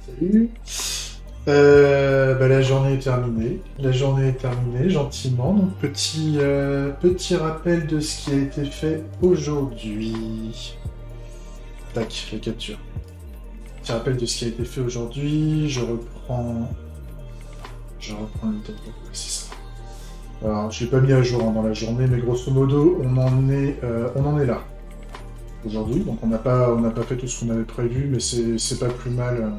Salut. La journée est terminée. La journée est terminée, gentiment. Donc, petit rappel de ce qui a été fait aujourd'hui. Tac, la capture. Petit rappel de ce qui a été fait aujourd'hui. Je reprends le tableau. Ouais, c'est ça. Alors, je l'ai pas mis à jour dans la journée, mais grosso modo, on en est là. Aujourd'hui, donc on n'a pas fait tout ce qu'on avait prévu, mais c'est pas plus mal.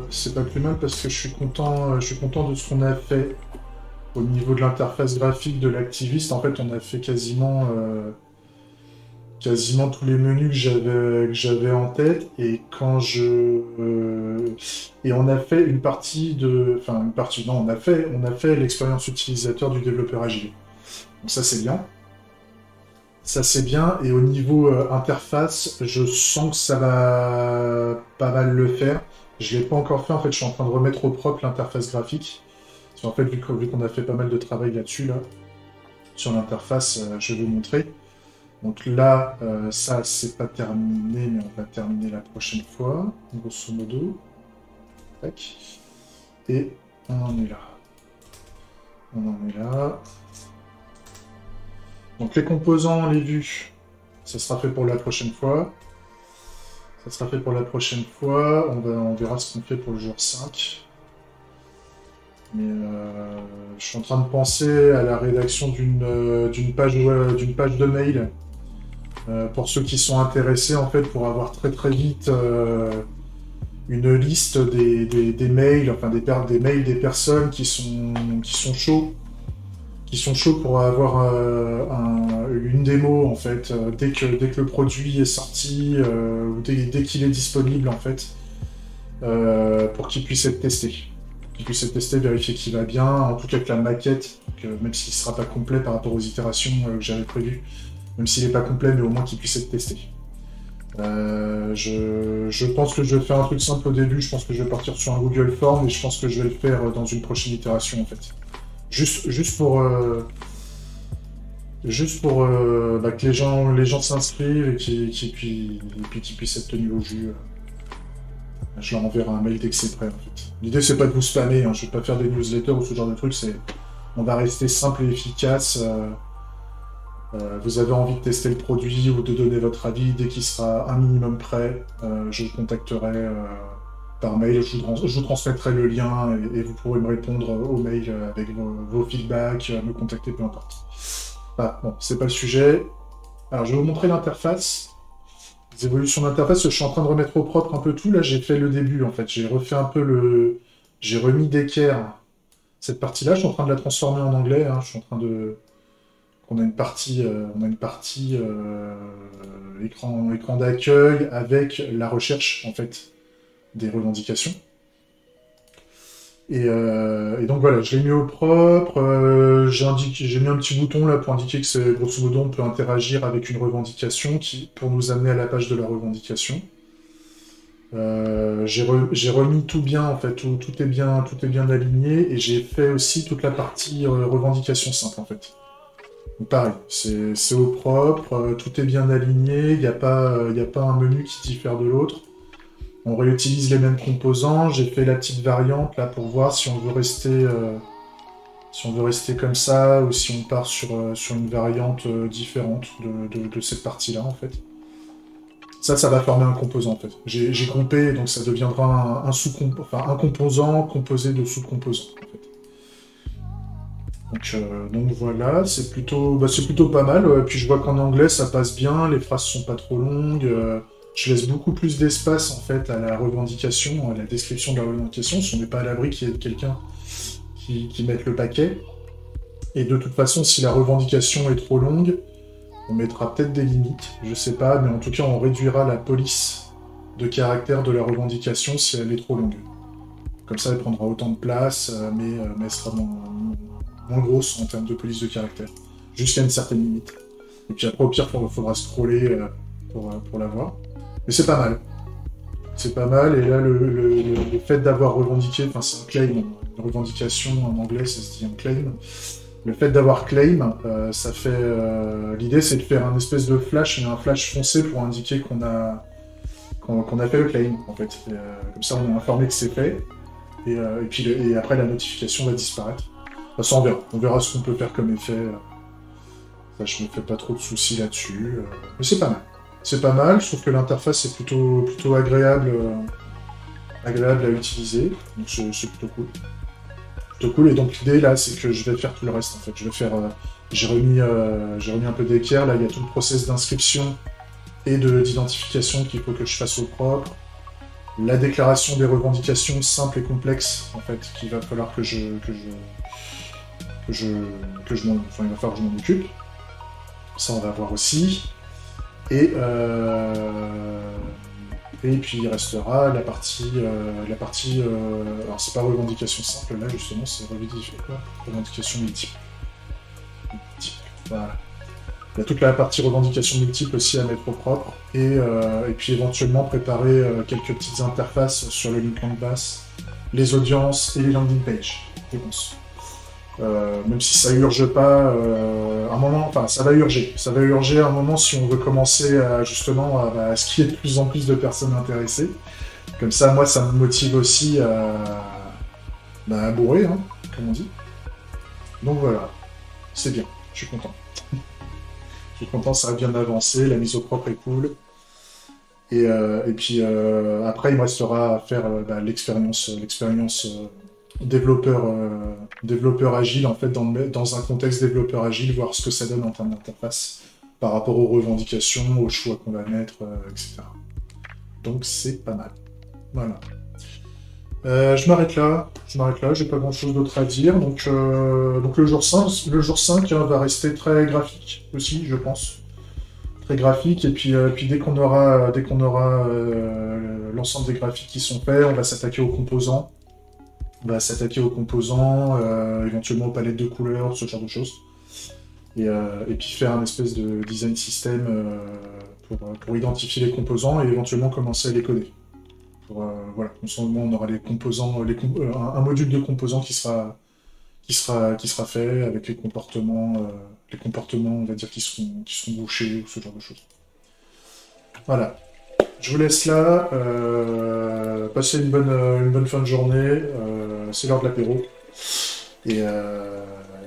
C'est pas plus mal parce que je suis content de ce qu'on a fait au niveau de l'interface graphique de l'activiste. En fait, on a fait quasiment tous les menus que j'avais en tête et on a fait non, on a fait l'expérience utilisateur du développeur agile. Donc ça c'est bien. Ça c'est bien, et au niveau interface, je sens que ça va pas mal le faire. Je l'ai pas encore fait, en fait, je suis en train de remettre au propre l'interface graphique. Parce qu'en fait, vu qu'on a fait pas mal de travail là-dessus, là, sur l'interface, je vais vous montrer. Donc là, ça, c'est pas terminé, mais on va terminer la prochaine fois, grosso modo. Tac. Et on en est là. On en est là. Donc les composants, les vues, ça sera fait pour la prochaine fois. Ça sera fait pour la prochaine fois. On verra ce qu'on fait pour le jour 5. Mais je suis en train de penser à la rédaction d'une page de mail pour ceux qui sont intéressés, en fait, pour avoir très très vite une liste des mails, enfin des mails des personnes qui sont chauds pour avoir une démo, en fait, dès que le produit est sorti, ou dès qu'il est disponible, en fait, pour qu'il puisse être testé. Qu'il puisse être testé, vérifier qu'il va bien, en tout cas que la maquette, même s'il ne sera pas complet par rapport aux itérations que j'avais prévues, même s'il n'est pas complet, mais au moins qu'il puisse être testé. Je pense que je vais faire un truc simple au début, je pense que je vais partir sur un Google Form, et je pense que je vais le faire dans une prochaine itération, en fait. Juste pour que les gens s'inscrivent et qu'ils puissent être tenus au jus. Je leur enverrai un mail dès que c'est prêt, en fait. L'idée, c'est pas de vous spammer, hein. Je vais pas faire des newsletters ou ce genre de trucs, on va rester simple et efficace. Vous avez envie de tester le produit ou de donner votre avis, dès qu'il sera un minimum prêt, je vous contacterai par mail, je vous transmettrai le lien, et vous pourrez me répondre au mail avec vos feedbacks, me contacter, peu importe. Ah, bon, c'est pas le sujet. Alors, je vais vous montrer l'interface. Les évolutions d'interface, je suis en train de remettre au propre un peu tout. Là, j'ai fait le début, en fait. J'ai refait un peu le... J'ai remis d'équerre cette partie-là. Je suis en train de la transformer en anglais, hein. Je suis en train de... On a une partie, écran d'accueil avec la recherche, en fait, des revendications. Et donc voilà, je l'ai mis au propre. J'ai mis un petit bouton là pour indiquer que c'est grosso modo on peut interagir avec une revendication pour nous amener à la page de la revendication. J'ai remis tout bien, en fait, tout est bien aligné, et j'ai fait aussi toute la partie revendication simple, en fait. Donc pareil, c'est au propre, tout est bien aligné, il n'y a pas un menu qui diffère de l'autre. On réutilise les mêmes composants. J'ai fait la petite variante là pour voir si on veut rester comme ça, ou si on part sur une variante différente de cette partie-là, en fait. Ça va former un composant, en fait. J'ai groupé, donc ça deviendra un composant composé de sous-composants, en fait. Donc voilà, c'est plutôt pas mal. Puis je vois qu'en anglais ça passe bien, les phrases sont pas trop longues. Je laisse beaucoup plus d'espace, en fait, à la revendication, à la description de la revendication, si on n'est pas à l'abri qu'il y ait quelqu'un qui mette le paquet. Et de toute façon, si la revendication est trop longue, on mettra peut-être des limites, je sais pas, mais en tout cas on réduira la police de caractère de la revendication si elle est trop longue. Comme ça, elle prendra autant de place, mais elle sera moins grosse en termes de police de caractère. Jusqu'à une certaine limite. Et puis après, au pire, il faudra scroller pour la voir. Mais c'est pas mal. C'est pas mal, et là, le fait d'avoir revendiqué, enfin, c'est un claim, une revendication en anglais, ça se dit un claim. Le fait d'avoir claim, ça fait... L'idée, c'est de faire un espèce de flash, et un flash foncé pour indiquer qu'on qu'on a fait le claim, en fait. Comme ça, on est informé que c'est fait, et après, la notification va disparaître. De toute façon, on verra ce qu'on peut faire comme effet. Ça, je me fais pas trop de soucis là-dessus, mais c'est pas mal. C'est pas mal, je trouve que l'interface est plutôt agréable, agréable à utiliser, donc c'est plutôt cool. Plutôt cool, et donc l'idée là, c'est que je vais faire tout le reste en fait. Je vais faire, j'ai remis un peu d'équerre, là il y a tout le process d'inscription et d'identification qu'il faut que je fasse au propre. La déclaration des revendications simples et complexes, en fait, qu'il va falloir que enfin, il va falloir que je m'en occupe. Ça, on va voir aussi. Et puis il restera la partie, alors c'est pas revendication simple là justement, c'est revendication multiple. Voilà. Il y a toute la partie revendication multiple aussi à mettre au propre, et puis éventuellement préparer quelques petites interfaces sur le link canvas, les audiences et les landing pages, je pense. Même si ça urge pas, un moment, enfin ça va urger un moment si on veut commencer à justement à ce qu'il y ait de plus en plus de personnes intéressées. Comme ça, moi, ça me motive aussi à bourrer, hein, comme on dit. Donc voilà, c'est bien, je suis content. Je suis content, ça a bien avancé, la mise au propre est cool. Et puis après, il me restera à faire l'expérience développeur agile, en fait, dans un contexte développeur agile, voir ce que ça donne en termes d'interface par rapport aux revendications, aux choix qu'on va mettre, etc. Donc c'est pas mal. Voilà. Je m'arrête là, j'ai pas grand chose d'autre à dire. Donc le jour 5 hein, va rester très graphique aussi, je pense. Très graphique, et puis dès qu'on aura l'ensemble des graphiques qui sont faits, on va s'attaquer aux composants. Éventuellement aux palettes de couleurs, ce genre de choses. Et puis faire un espèce de design system pour identifier les composants et éventuellement commencer à les coder. Voilà, on aura les composants, un module de composants qui sera fait avec les comportements, on va dire, qui sont bouchés, ou ce genre de choses. Voilà. Je vous laisse là. Passez une bonne fin de journée. C'est l'heure de l'apéro. Et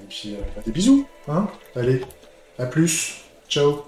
puis, des bisous. Hein. Allez, à plus. Ciao.